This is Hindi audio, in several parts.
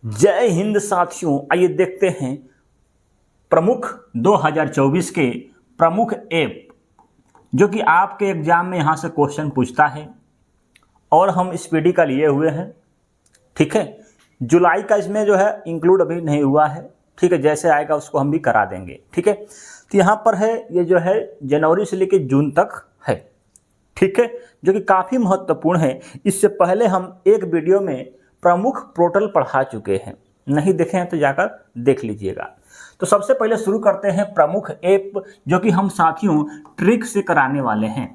जय हिंद साथियों, आइए देखते हैं प्रमुख 2024 के प्रमुख ऐप जो कि आपके एग्जाम में यहाँ से क्वेश्चन पूछता है और हम इस पीडी का लिए हुए हैं। ठीक है, जुलाई का इसमें जो है इंक्लूड अभी नहीं हुआ है। ठीक है, जैसे आएगा उसको हम भी करा देंगे। ठीक है, तो यहाँ पर है ये जो है जनवरी से लेकर जून तक है। ठीक है, जो कि काफ़ी महत्वपूर्ण है। इससे पहले हम एक वीडियो में प्रमुख पोर्टल पढ़ा चुके हैं, नहीं देखे हैं तो जाकर देख लीजिएगा। तो सबसे पहले शुरू करते हैं प्रमुख ऐप जो कि हम साथियों ट्रिक से कराने वाले हैं।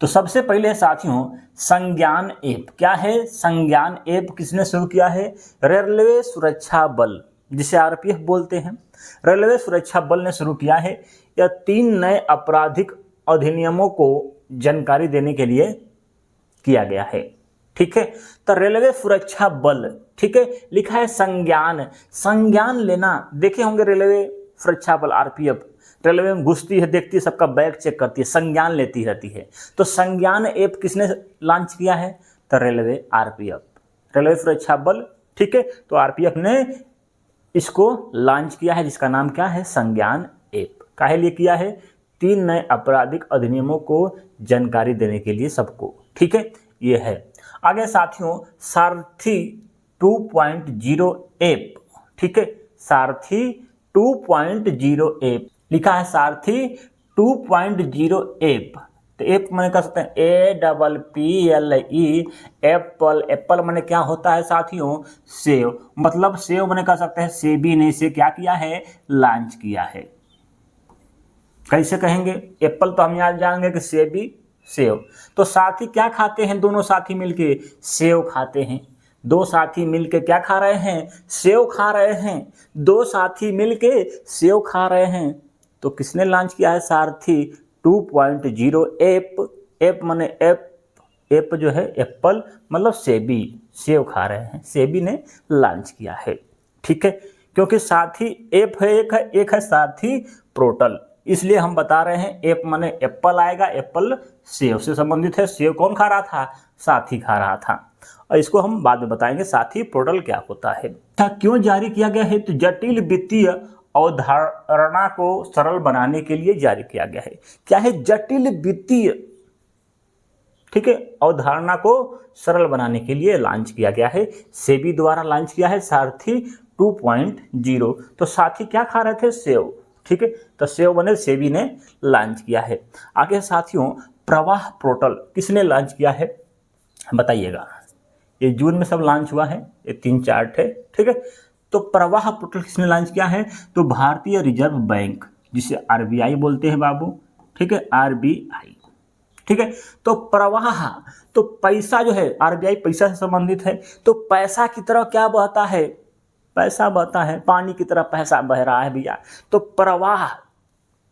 तो सबसे पहले साथियों संज्ञान ऐप। क्या है संज्ञान ऐप? किसने शुरू किया है? रेलवे सुरक्षा बल, जिसे आरपीएफ बोलते हैं। रेलवे सुरक्षा बल ने शुरू किया है। यह 3 नए आपराधिक अधिनियमों को जानकारी देने के लिए किया गया है। ठीक है, तो रेलवे सुरक्षा बल, ठीक है, लिखा है संज्ञान। संज्ञान लेना, देखे होंगे रेलवे सुरक्षा बल आरपीएफ रेलवे में घुसती है, देखती है, सबका बैग चेक करती है, संज्ञान लेती रहती है। तो संज्ञान ऐप किसने लॉन्च किया है? तो रेलवे आरपीएफ, रेलवे सुरक्षा बल। ठीक है, तो आरपीएफ ने इसको लॉन्च किया है, जिसका नाम क्या है? संज्ञान ऐप। काहे लिए किया है? 3 नए आपराधिक अधिनियमों को जानकारी देने के लिए सबको। ठीक है, ये है। आगे साथियों सारथी 2.0 ऐप। ठीक है, सारथी 2.0 ऐप लिखा है, सारथी 2.0 ऐप। तो ऐप मैंने कह सकते हैं APPLE एप्पल। एप्पल मैंने क्या होता है साथियों? सेव। मतलब सेव मैंने कह सकते हैं सेबी ने इसे क्या किया है? लॉन्च किया है। कैसे कहेंगे? एप्पल तो हम याद जानेंगे कि सेबी सेव। तो साथी क्या खाते हैं? दोनों साथी मिलके सेव खाते हैं। 2 साथी मिलके क्या खा रहे हैं? सेव खा रहे हैं। 2 साथी मिलके सेव खा रहे हैं। तो किसने लॉन्च किया है? सारथी 2.0 ऐप। ऐप माने ऐप जो है एप्पल, मतलब सेबी, सेव खा रहे हैं, सेबी ने लॉन्च किया है। ठीक है, क्योंकि साथी ऐप है, एक है सारथी पोर्टल, इसलिए हम बता रहे हैं ऐप माने एप्पल आएगा। एप्पल सेव से संबंधित है। सेव कौन खा रहा था? साथी खा रहा था। और इसको हम बाद में बताएंगे साथी पोर्टल क्या होता है। क्यों जारी किया गया है? तो जटिल वित्तीय अवधारणा को सरल बनाने के लिए जारी किया गया है। क्या है? जटिल वित्तीय, ठीक है, अवधारणा को सरल बनाने के लिए लॉन्च किया गया है। सेबी द्वारा लॉन्च किया है सारथी 2.0। तो साथी क्या खा रहे थे? सेव। ठीक है, तो सेव बने सेबी ने लॉन्च किया है। आगे साथियों प्रवाह पोर्टल किसने लॉन्च किया है? बताइएगा। ये जून में सब लॉन्च हुआ है, ये 3 चार्ट है। ठीक है, तो प्रवाह पोर्टल किसने लॉन्च किया है? तो भारतीय रिजर्व बैंक, जिसे आरबीआई बोलते हैं बाबू। ठीक है, आरबीआई। ठीक है, तो प्रवाह, तो पैसा जो है, आरबीआई पैसा से संबंधित है। तो पैसा की तरह क्या बहता है? पैसा बहता है, पानी की तरह पैसा बह रहा है भैया। तो प्रवाह,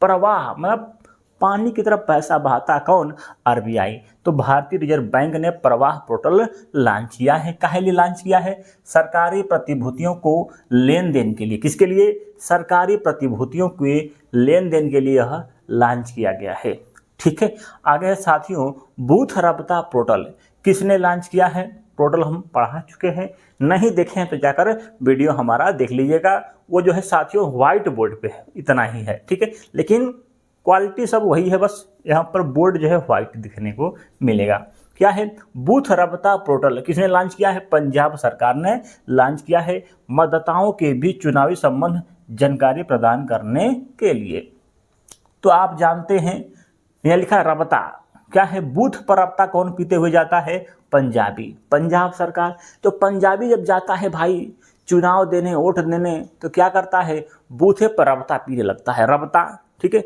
प्रवाह मतलब पानी की तरफ पैसा बहाता कौन? आरबीआई। तो भारतीय रिजर्व बैंक ने प्रवाह पोर्टल लॉन्च किया है। काहे लिए लॉन्च किया है? सरकारी प्रतिभूतियों को लेन देन के लिए। किसके लिए? सरकारी प्रतिभूतियों के लेन देन के लिए यह लॉन्च किया गया है। ठीक है, आगे साथियों बूथ रबता पोर्टल किसने लॉन्च किया है? पोर्टल हम पढ़ा चुके हैं, नहीं देखे हैं तो जाकर वीडियो हमारा देख लीजिएगा। वो जो है साथियों व्हाइट बोर्ड पे है, इतना ही है। ठीक है, लेकिन क्वालिटी सब वही है, बस यहाँ पर बोर्ड जो है व्हाइट दिखने को मिलेगा। क्या है? बूथ रबता पोर्टल किसने लॉन्च किया है? पंजाब सरकार ने लॉन्च किया है, मतदाताओं के बीच चुनावी संबंध जानकारी प्रदान करने के लिए। तो आप जानते हैं यहाँ लिखा रबता, क्या है? बूथ पर रबता कौन पीते हुए जाता है? पंजाबी, पंजाब सरकार। तो पंजाबी जब जाता है भाई चुनाव देने, वोट देने, तो क्या करता है? बूथे पर रबता पीने लगता है। रबता, ठीक है,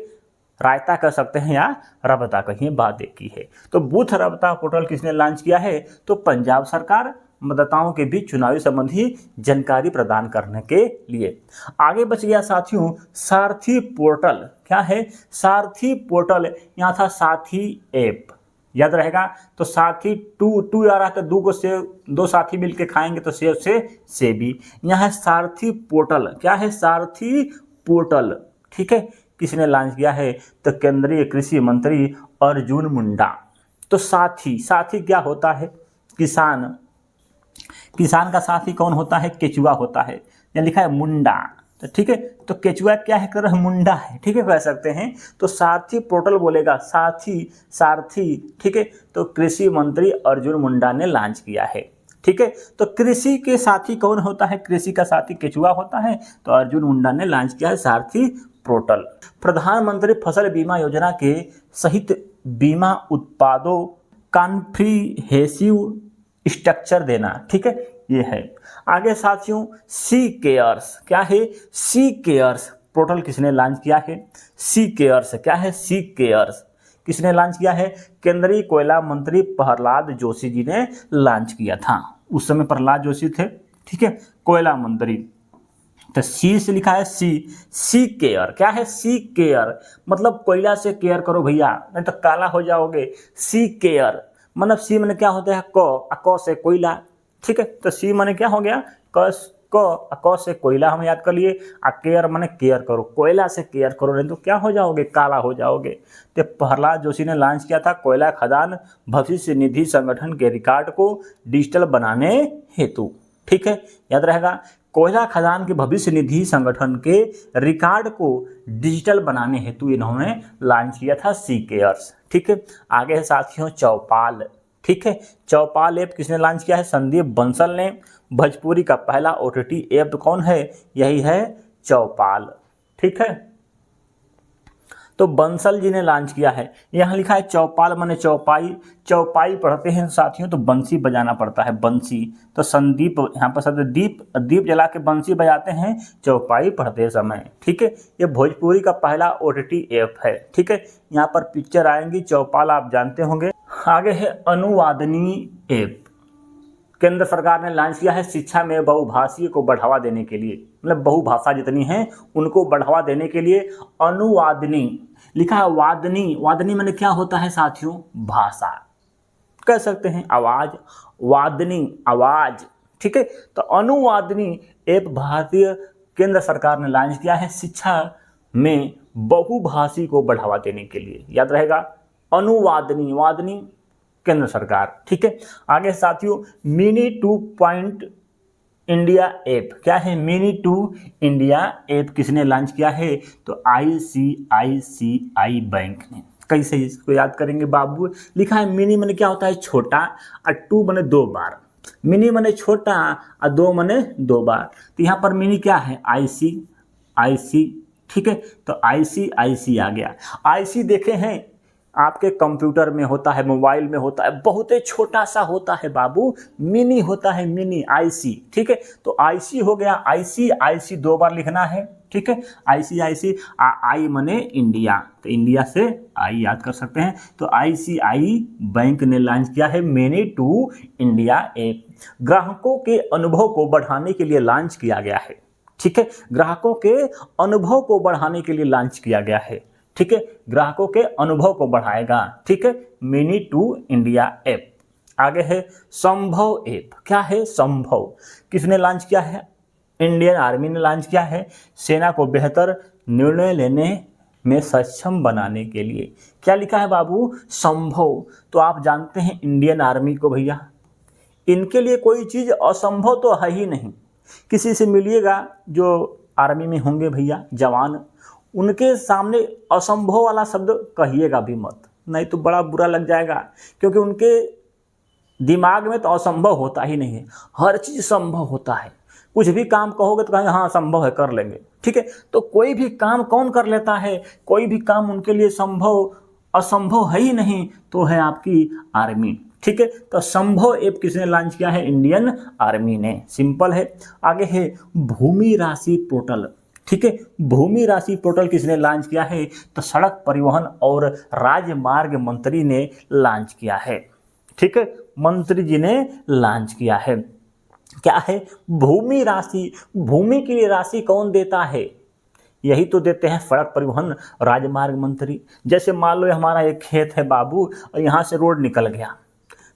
रायता कह सकते हैं या रबता कहिए, बात एक ही है। तो बूथ रबता पोर्टल किसने लॉन्च किया है? तो पंजाब सरकार, मतदाताओं के बीच चुनावी संबंधी जानकारी प्रदान करने के लिए। आगे बच गया साथियों सारथी पोर्टल। क्या है? सारथी पोर्टल, यहाँ था साथी ऐप, याद रहेगा। तो साथी टू आ रहा था, 2 को सेव, 2 साथी मिलके खाएंगे तो सेव से सेबी। यहाँ है सारथी पोर्टल। क्या है? सारथी पोर्टल। ठीक है, किसने लॉन्च किया है? तो केंद्रीय कृषि मंत्री अर्जुन मुंडा। तो साथी, साथी क्या होता है? किसान, किसान का साथी कौन होता है? केचुआ होता है। यहाँ लिखा है मुंडा, तो ठीक है, तो केचुआ क्या है? कर मुंडा है, ठीक है, कह सकते हैं। तो सारथी पोर्टल बोलेगा सारथी, ठीक है, तो कृषि मंत्री अर्जुन मुंडा ने लॉन्च किया है, ठीक है। तो कृषि के साथी कौन होता है? कृषि का साथी केचुआ होता है, तो अर्जुन मुंडा ने लॉन्च किया है सारथी पोर्टल। प्रधानमंत्री फसल बीमा योजना के सहित बीमा उत्पादों कॉम्प्रिहेंसिव स्ट्रक्चर देना, ठीक है, ये है। आगे साथियों, सी केयर्स क्या है? सी केयर्स पोर्टल किसने लॉन्च किया है? सी केयर्स क्या है? सी केयर्स किसने लॉन्च किया है? केंद्रीय कोयला मंत्री प्रहलाद जोशी जी ने लॉन्च किया था। उस समय प्रहलाद जोशी थे, ठीक है, कोयला मंत्री। तो सी से लिखा है सी केयर क्या है? सी केयर मतलब कोयला से केयर करो भैया, नहीं तो काला हो जाओगे। सी केयर मतलब सी माने क्या होता है? क से कोयला, ठीक है, तो सी माने क्या हो गया? क से कोयला हम याद कर लिए। केयर माने केयर करो, कोयला से केयर करो, नहीं तो क्या हो जाओगे? काला हो जाओगे। तो प्रहलाद जोशी ने लॉन्च किया था कोयला खदान भविष्य निधि संगठन के रिकॉर्ड को डिजिटल बनाने हेतु, ठीक है, याद रहेगा। कोयला खदान के भविष्य निधि संगठन के रिकॉर्ड को डिजिटल बनाने हेतु इन्होंने लॉन्च किया था सी केयर्स, ठीक है। आगे है साथियों चौपाल, ठीक है, चौपाल ऐप किसने लॉन्च किया है? संदीप बंसल ने। भोजपुरी का पहला OTT ऐप कौन है? यही है चौपाल, ठीक है, तो बंसल जी ने लॉन्च किया है। यहाँ लिखा है चौपाल माने चौपाई, चौपाई पढ़ते हैं साथियों तो बंसी बजाना पड़ता है, बंसी। तो संदीप यहाँ पर शब्द दीप जला के बंसी बजाते हैं चौपाई पढ़ते समय, ठीक है। ये भोजपुरी का पहला OTT ऐप है, ठीक है। यहाँ पर पिक्चर आएंगी, चौपाल आप जानते होंगे। आगे है अनुवादनी ऐप, केंद्र सरकार ने लॉन्च किया है शिक्षा में बहुभाषीय को बढ़ावा देने के लिए, मतलब बहुभाषा जितनी हैं उनको बढ़ावा देने के लिए। अनुवादनी लिखा है वादनी माने क्या होता है साथियों? भाषा, कह सकते हैं आवाज, वादनी आवाज, ठीक है। तो अनुवादनी ऐप भारतीय केंद्र सरकार ने लॉन्च किया है शिक्षा में बहुभाषी को बढ़ावा देने के लिए, याद रहेगा। वादनी केंद्र सरकार, ठीक है। आगे साथियों मिनी 2 इंडिया ऐप क्या है? मिनी 2 इंडिया ऐप किसने लॉन्च किया है? तो ICICI बैंक ने। कैसे इसको याद करेंगे बाबू? लिखा है मिनी माने क्या होता है? छोटा, और 2 माने 2 बार। मिनी माने छोटा और 2 माने 2 बार। तो यहाँ पर मिनी क्या है? IC, ठीक है, तो ICIC आ गया। IC देखे हैं आपके कंप्यूटर में होता है, मोबाइल में होता है, बहुत ही छोटा सा होता है बाबू, मिनी होता है, मिनी IC, ठीक है। तो IC हो गया, ICIC 2 बार लिखना है, ठीक है। ICIC आई मने इंडिया, तो इंडिया से आई याद कर सकते हैं। तो ICICI बैंक ने लॉन्च किया है मिनी 2 इंडिया ऐप। ग्राहकों के अनुभव को बढ़ाने के लिए लॉन्च किया गया है, ठीक है। ग्राहकों के अनुभव को बढ़ाने के लिए लॉन्च किया गया है, ठीक है। ग्राहकों के अनुभव को बढ़ाएगा, ठीक है, मिनी 2 इंडिया ऐप। आगे है संभव ऐप क्या है? संभव किसने लॉन्च किया है? इंडियन आर्मी ने लॉन्च किया है सेना को बेहतर निर्णय लेने में सक्षम बनाने के लिए। क्या लिखा है बाबू? संभव। तो आप जानते हैं इंडियन आर्मी को भैया, इनके लिए कोई चीज़ असंभव तो है ही नहीं। किसी से मिलिएगा जो आर्मी में होंगे भैया जवान, उनके सामने असंभव वाला शब्द कहिएगा भी मत, नहीं तो बड़ा बुरा लग जाएगा, क्योंकि उनके दिमाग में तो असंभव होता ही नहीं है, हर चीज़ संभव होता है। कुछ भी काम कहोगे तो कहेंगे हाँ संभव है, कर लेंगे, ठीक है। तो कोई भी काम कौन कर लेता है? कोई भी काम उनके लिए असंभव है ही नहीं, तो है आपकी आर्मी, ठीक है। तो संभव ऐप किसने लॉन्च किया है? इंडियन आर्मी ने, सिंपल है। आगे है भूमि राशि पोर्टल, ठीक है। भूमि राशि पोर्टल किसने लॉन्च किया है? तो सड़क परिवहन और राजमार्ग मंत्री ने लॉन्च किया है, ठीक है, मंत्री जी ने लॉन्च किया है। क्या है? भूमि राशि। भूमि के लिए राशि कौन देता है? यही तो देते हैं सड़क परिवहन राजमार्ग मंत्री। जैसे मान लो हमारा एक खेत है बाबू और यहाँ से रोड निकल गया,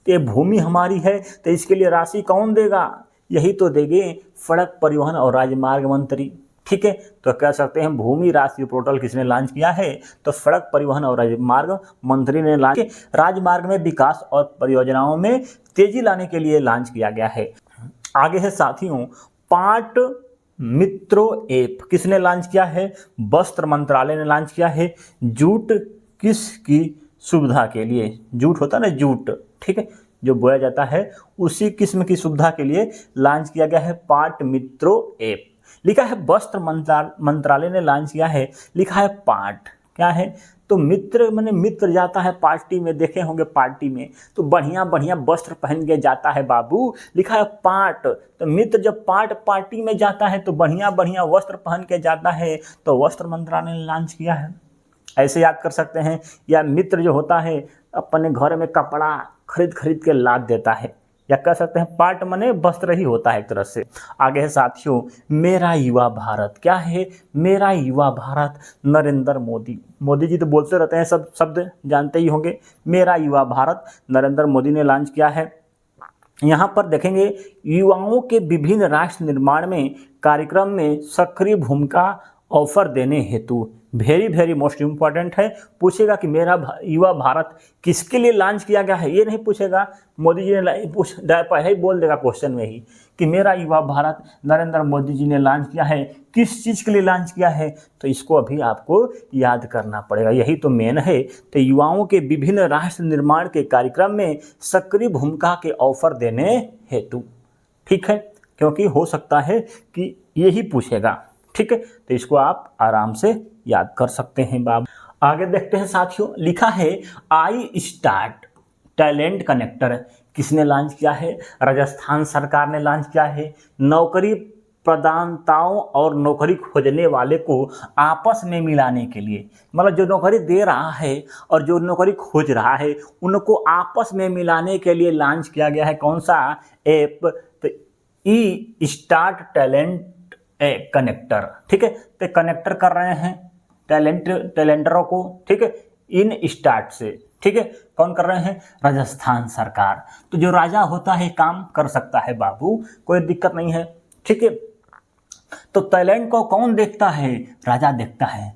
तो ये भूमि हमारी है, तो इसके लिए राशि कौन देगा? यही तो देंगे सड़क परिवहन और राजमार्ग मंत्री, ठीक है। तो कह सकते हैं भूमि राशि पोर्टल किसने लॉन्च किया है? तो सड़क परिवहन और राजमार्ग मंत्री ने लॉन्च। राजमार्ग में विकास और परियोजनाओं में तेजी लाने के लिए लॉन्च किया गया है। आगे है साथियों, पाट मित्रो ऐप किसने लॉन्च किया है? वस्त्र मंत्रालय ने लॉन्च किया है। जूट किसकी सुविधा के लिए? जूट होता है ना, जूट, ठीक है, जो बोया जाता है उसी किस्म की सुविधा के लिए लॉन्च किया गया है पाट मित्रो ऐप। लिखा है वस्त्र मंत्रालय ने लॉन्च किया है, लिखा है पाट, क्या है तो मित्र, मैंने मित्र जाता है पार्टी में, देखे होंगे पार्टी में तो बढ़िया बढ़िया वस्त्र पहन के जाता है बाबू, लिखा है पाट। तो मित्र जब पार्टी में जाता है तो बढ़िया बढ़िया वस्त्र पहन के जाता है, तो वस्त्र मंत्रालय ने लॉन्च किया है। ऐसे याद कर सकते हैं। या मित्र जो होता है अपने घर में कपड़ा खरीद के लाद देता है, या कह सकते हैं पार्ट मने वस्त्र ही होता है एक तरह से। आगे है साथियों, मेरा युवा भारत, क्या है मेरा युवा भारत? नरेंद्र मोदी, मोदी जी तो बोलते रहते हैं, सब शब्द जानते ही होंगे। मेरा युवा भारत नरेंद्र मोदी ने लॉन्च किया है। यहाँ पर देखेंगे, युवाओं के विभिन्न राष्ट्र निर्माण में कार्यक्रम में सक्रिय भूमिका ऑफर देने हेतु, वेरी मोस्ट इम्पॉर्टेंट है। पूछेगा कि मेरा युवा भारत किसके लिए लॉन्च किया गया है, ये नहीं पूछेगा। मोदी जी ने पहले ही बोल देगा क्वेश्चन में ही कि मेरा युवा भारत नरेंद्र मोदी जी ने लॉन्च किया है, किस चीज़ के लिए लॉन्च किया है, तो इसको अभी आपको याद करना पड़ेगा, यही तो मेन है। तो युवाओं के विभिन्न राष्ट्र निर्माण के कार्यक्रम में सक्रिय भूमिका के ऑफर देने हेतु, ठीक है, क्योंकि हो सकता है कि यही पूछेगा, ठीक है, तो इसको आप आराम से याद कर सकते हैं बाब। आगे देखते हैं साथियों, लिखा है आई स्टार्ट टैलेंट कनेक्टर किसने लॉन्च किया है? राजस्थान सरकार ने लॉन्च किया है। नौकरी प्रदाताओं और नौकरी खोजने वाले को आपस में मिलाने के लिए, मतलब जो नौकरी दे रहा है और जो नौकरी खोज रहा है उनको आपस में मिलाने के लिए लॉन्च किया गया है कौन सा ऐप? तो ई स्टार्ट टैलेंट कनेक्टर, ठीक है, तो कनेक्टर कर रहे हैं टैलेंटरों को, ठीक है, इन स्टार्ट से, ठीक है, कौन कर रहे हैं? राजस्थान सरकार। तो जो राजा होता है काम कर सकता है बाबू, कोई दिक्कत नहीं है, ठीक है। तो टैलेंट को कौन देखता है? राजा देखता है,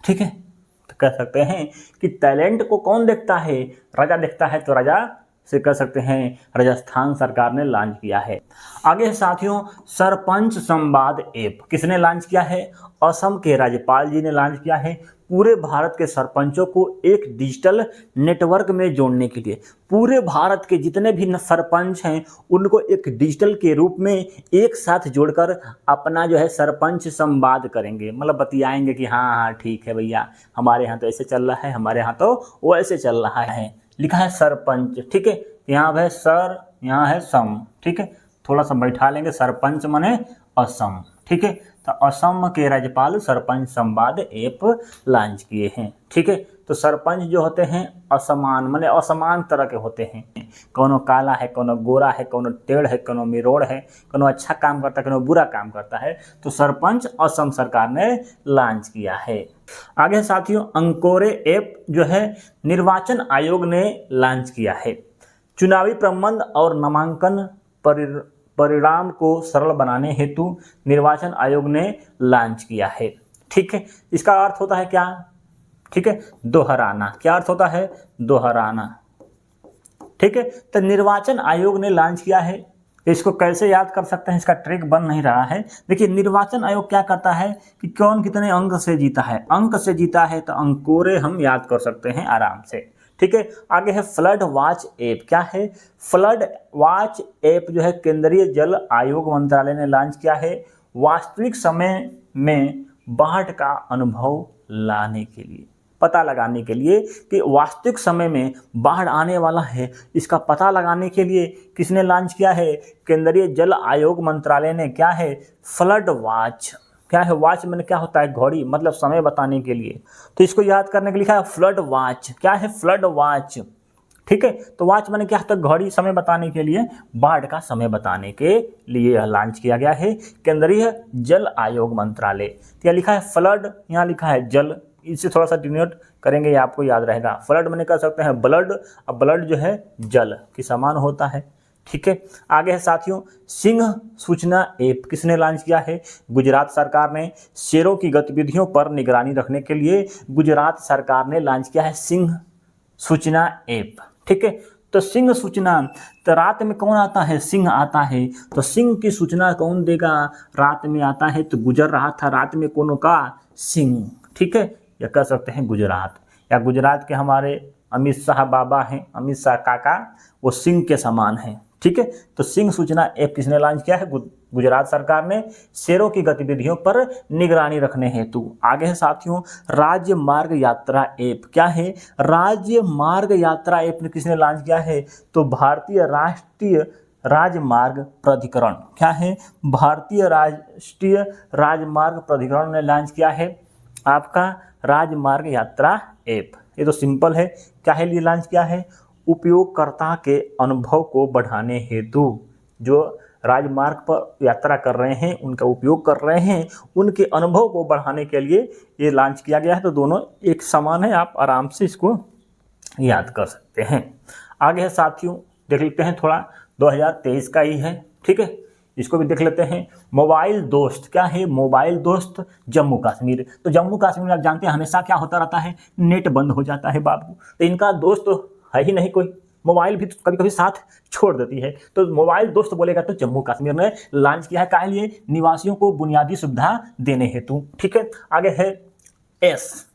ठीक है, तो कह सकते हैं कि टैलेंट को कौन देखता है? राजा देखता है, तो राजा से कह सकते हैं राजस्थान सरकार ने लॉन्च किया है। आगे साथियों, सरपंच संवाद ऐप किसने लॉन्च किया है? असम के राज्यपाल जी ने लॉन्च किया है। पूरे भारत के सरपंचों को एक डिजिटल नेटवर्क में जोड़ने के लिए, पूरे भारत के जितने भी सरपंच हैं उनको एक डिजिटल के रूप में एक साथ जोड़कर अपना जो है सरपंच संवाद करेंगे, मतलब बतियाएंगे कि हाँ ठीक है भैया, हमारे यहाँ तो ऐसे चल रहा है, हमारे यहाँ तो वैसे चल रहा है। लिखा है सरपंच, ठीक है, यहाँ है सर, यहाँ है सम, ठीक है, थोड़ा सा बैठा लेंगे, सरपंच माने असम, ठीक है, तो असम के राज्यपाल सरपंच संवाद ऐप लॉन्च किए हैं, ठीक है। तो सरपंच जो होते हैं असमान, माने असमान तरह के होते हैं, कोनो काला है, कोनो गोरा है, कोनो टेढ़ है, कोनो मिरोड़ है, कोनो अच्छा काम करता है, कोनो बुरा काम करता है, तो सरपंच असम सरकार ने लॉन्च किया है। आगे साथियों, अंकोरे ऐप जो है निर्वाचन आयोग ने लॉन्च किया है। चुनावी प्रबंध और नामांकन परिणाम को सरल बनाने हेतु निर्वाचन आयोग ने लॉन्च किया है, ठीक है। इसका अर्थ होता है क्या? ठीक है, दोहराना। क्या अर्थ होता है? दोहराना, ठीक है। तो निर्वाचन आयोग ने लॉन्च किया है, इसको कैसे याद कर सकते हैं, इसका ट्रिक बन नहीं रहा है। देखिए, निर्वाचन आयोग क्या करता है कि कौन कितने अंक से जीता है, अंक से जीता है तो अंकोरे हम याद कर सकते हैं आराम से, ठीक है। आगे है फ्लड वॉच ऐप, क्या है? फ्लड वॉच ऐप जो है केंद्रीय जल आयोग मंत्रालय ने लॉन्च किया है। वास्तविक समय में बाढ़ का अनुभव लाने के लिए, पता लगाने के लिए कि वास्तविक समय में बाढ़ आने वाला है, इसका पता लगाने के लिए किसने लॉन्च किया है? केंद्रीय जल आयोग मंत्रालय ने। क्या है? Flood watch. क्या है? वॉच में क्या होता है? घड़ी, मतलब समय बताने के लिए। तो इसको याद करने के लिए लिखा है फ्लड वॉच। क्या है? फ्लड वॉच, ठीक है। तो वॉच मैंने क्या होता है? घड़ी, समय बताने के लिए, बाढ़ का समय बताने के लिए लॉन्च किया गया है केंद्रीय जल आयोग मंत्रालय। तो यह लिखा है फ्लड, यहाँ लिखा है जल, इससे थोड़ा सा डिनोट करेंगे, ये आपको याद रहेगा। फ्लड मैंने कह सकते हैं ब्लड, अब ब्लड जो है जल के समान होता है, ठीक है। आगे है साथियों, सिंह सूचना ऐप किसने लॉन्च किया है? गुजरात सरकार ने। शेरों की गतिविधियों पर निगरानी रखने के लिए गुजरात सरकार ने लॉन्च किया है सिंह सूचना ऐप, ठीक है। तो सिंह सूचना, तो रात में कौन आता है, सिंह आता है। तो सिंह की सूचना कौन देगा, रात में आता है। तो गुजर रहा था रात में कौन का, सिंह, ठीक है। या कह सकते हैं गुजरात, या गुजरात के हमारे अमित शाह बाबा हैं, अमित शाह काका, वो सिंह के समान हैं, ठीक है। तो सिंह सूचना ऐप किसने लॉन्च किया है, गुजरात सरकार ने, शेरों की गतिविधियों पर निगरानी रखने हेतु। आगे है साथियों राज्य मार्ग यात्रा ऐप, क्या है, राज्य मार्ग यात्रा ऐप ने किसने लॉन्च किया है, तो भारतीय राष्ट्रीय राजमार्ग प्राधिकरण, क्या है, भारतीय राष्ट्रीय राजमार्ग प्राधिकरण ने लॉन्च किया है आपका राजमार्ग यात्रा ऐप। ये तो सिंपल है, क्या है लिए लॉन्च किया है, उपयोगकर्ता के अनुभव को बढ़ाने हेतु, जो राजमार्ग पर यात्रा कर रहे हैं, उनका उपयोग कर रहे हैं, उनके अनुभव को बढ़ाने के लिए ये लॉन्च किया गया है। तो दोनों एक समान है, आप आराम से इसको याद कर सकते हैं। आगे है साथियों, देख लेते हैं थोड़ा 2023 का ही है, ठीक है, इसको भी देख लेते हैं। मोबाइल दोस्त, क्या है, मोबाइल दोस्त जम्मू कश्मीर। तो जम्मू कश्मीर में आप जानते हैं हमेशा क्या होता रहता है, नेट बंद हो जाता है बाबू। तो इनका दोस्त तो है ही नहीं कोई, मोबाइल भी तो कभी कभी साथ छोड़ देती है। तो मोबाइल दोस्त बोलेगा तो जम्मू कश्मीर ने लॉन्च किया है, काहे लिए, निवासियों को बुनियादी सुविधा देने हेतु, ठीक है। आगे है एस,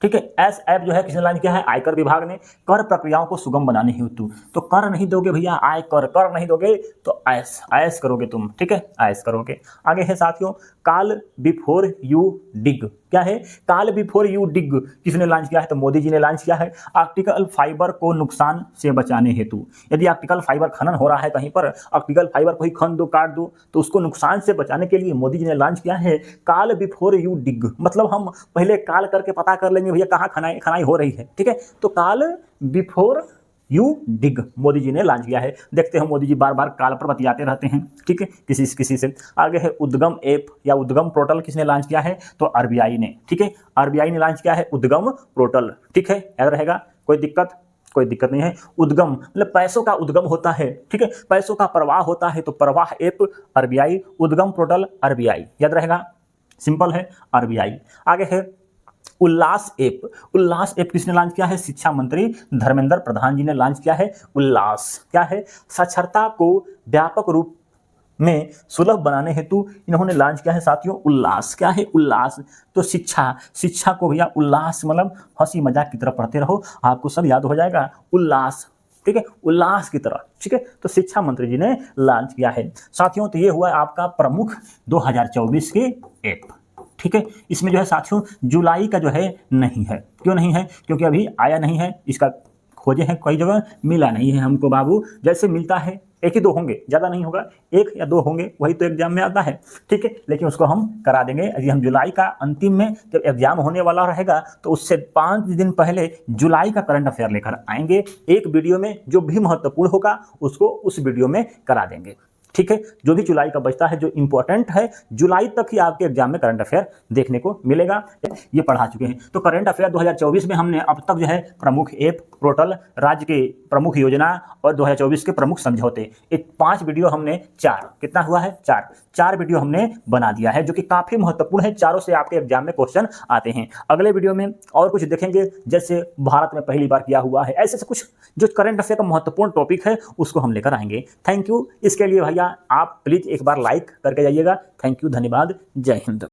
ठीक है, एस ऐप जो है किसने लॉन्च किया है, आयकर विभाग ने, कर प्रक्रियाओं को सुगम बनाने हेतु। तो कर नहीं दोगे भैया, आयकर कर नहीं दोगे तो ऐस ऐस करोगे तुम, ठीक है, ऐस करोगे। आगे है साथियों कॉल बिफोर यू डिग, क्या है, कॉल बिफोर यू डिग किसने लॉन्च किया है, तो मोदी जी ने लॉन्च किया है ऑप्टिकल फाइबर को नुकसान से बचाने हेतु। यदि ऑप्टिकल फाइबर खनन हो रहा है कहीं पर, ऑप्टिकल फाइबर को ही खन दो, काट दो, तो उसको नुकसान से बचाने के लिए मोदी जी ने लॉन्च किया है कॉल बिफोर यू डिग। मतलब हम पहले कॉल करके पता कर लेंगे भैया कहाँ खनाई हो रही है, ठीक है। तो Call Before You Dig Modi ji ने लॉन्च किया है। देखते हैं मोदी जी बार बार कॉल पर बतियाते रहते हैं, ठीक है, किसी से। आगे है उद्गम ऐप या उद्गम पोर्टल किसने लॉन्च किया है, तो आरबीआई ने, ठीक है, आरबीआई ने लॉन्च किया है उद्गम पोर्टल, ठीक है, याद रहेगा, कोई दिक्कत नहीं है। उद्गम मतलब पैसों का उद्गम होता है, ठीक है, पैसों का प्रवाह होता है, तो प्रवाह ऐप आरबीआई, उद्गम पोर्टल आरबीआई, याद रहेगा, सिंपल है आरबीआई। आगे है उल्लास ऐप किसने लॉन्च किया है, शिक्षा मंत्री धर्मेंद्र प्रधान जी ने लॉन्च किया है उल्लास, क्या है, साक्षरता को व्यापक रूप में सुलभ बनाने हेतु इन्होंने लॉन्च किया है साथियों उल्लास, क्या है, उल्लास। तो शिक्षा को भैया उल्लास मतलब हंसी मजाक की तरफ पढ़ते रहो, आपको सब याद हो जाएगा, उल्लास, ठीक है, उल्लास की तरह, ठीक है। तो शिक्षा मंत्री जी ने लॉन्च किया है साथियों। तो ये हुआ आपका प्रमुख 2024 के ऐप, ठीक है। इसमें जो है साथियों जुलाई का जो है नहीं है, क्यों नहीं है, क्योंकि अभी आया नहीं है, इसका खोजे हैं कई जगह, मिला नहीं है हमको बाबू। जैसे मिलता है एक ही दो होंगे, ज़्यादा नहीं होगा, 1 या 2 होंगे, वही तो एग्जाम में आता है, ठीक है। लेकिन उसको हम करा देंगे। यदि हम जुलाई का अंतिम में जब एग्जाम होने वाला रहेगा तो उससे 5 दिन पहले जुलाई का करंट अफेयर लेकर आएंगे, एक वीडियो में जो भी महत्वपूर्ण होगा उसको उस वीडियो में करा देंगे, ठीक है। जो भी जुलाई का बचता है जो इंपॉर्टेंट है, जुलाई तक ही आपके एग्जाम में करंट अफेयर देखने को मिलेगा, ये पढ़ा चुके हैं। तो करंट अफेयर 2024 में हमने अब तक जो है प्रमुख ऐप, पोर्टल, राज्य के प्रमुख योजना और 2024 के प्रमुख समझौते, एक 5 वीडियो हमने, 4 कितना हुआ है, 4 वीडियो हमने बना दिया है, जो कि काफ़ी महत्वपूर्ण है, चारों से आपके एग्जाम में क्वेश्चन आते हैं। अगले वीडियो में और कुछ देखेंगे, जैसे भारत में पहली बार किया हुआ है, ऐसे कुछ जो करंट अफेयर का महत्वपूर्ण टॉपिक है उसको हम लेकर आएंगे। Thank you. इसके लिए भैया आप प्लीज़ एक बार लाइक करके जाइएगा। थैंक यू, धन्यवाद, जय हिंद।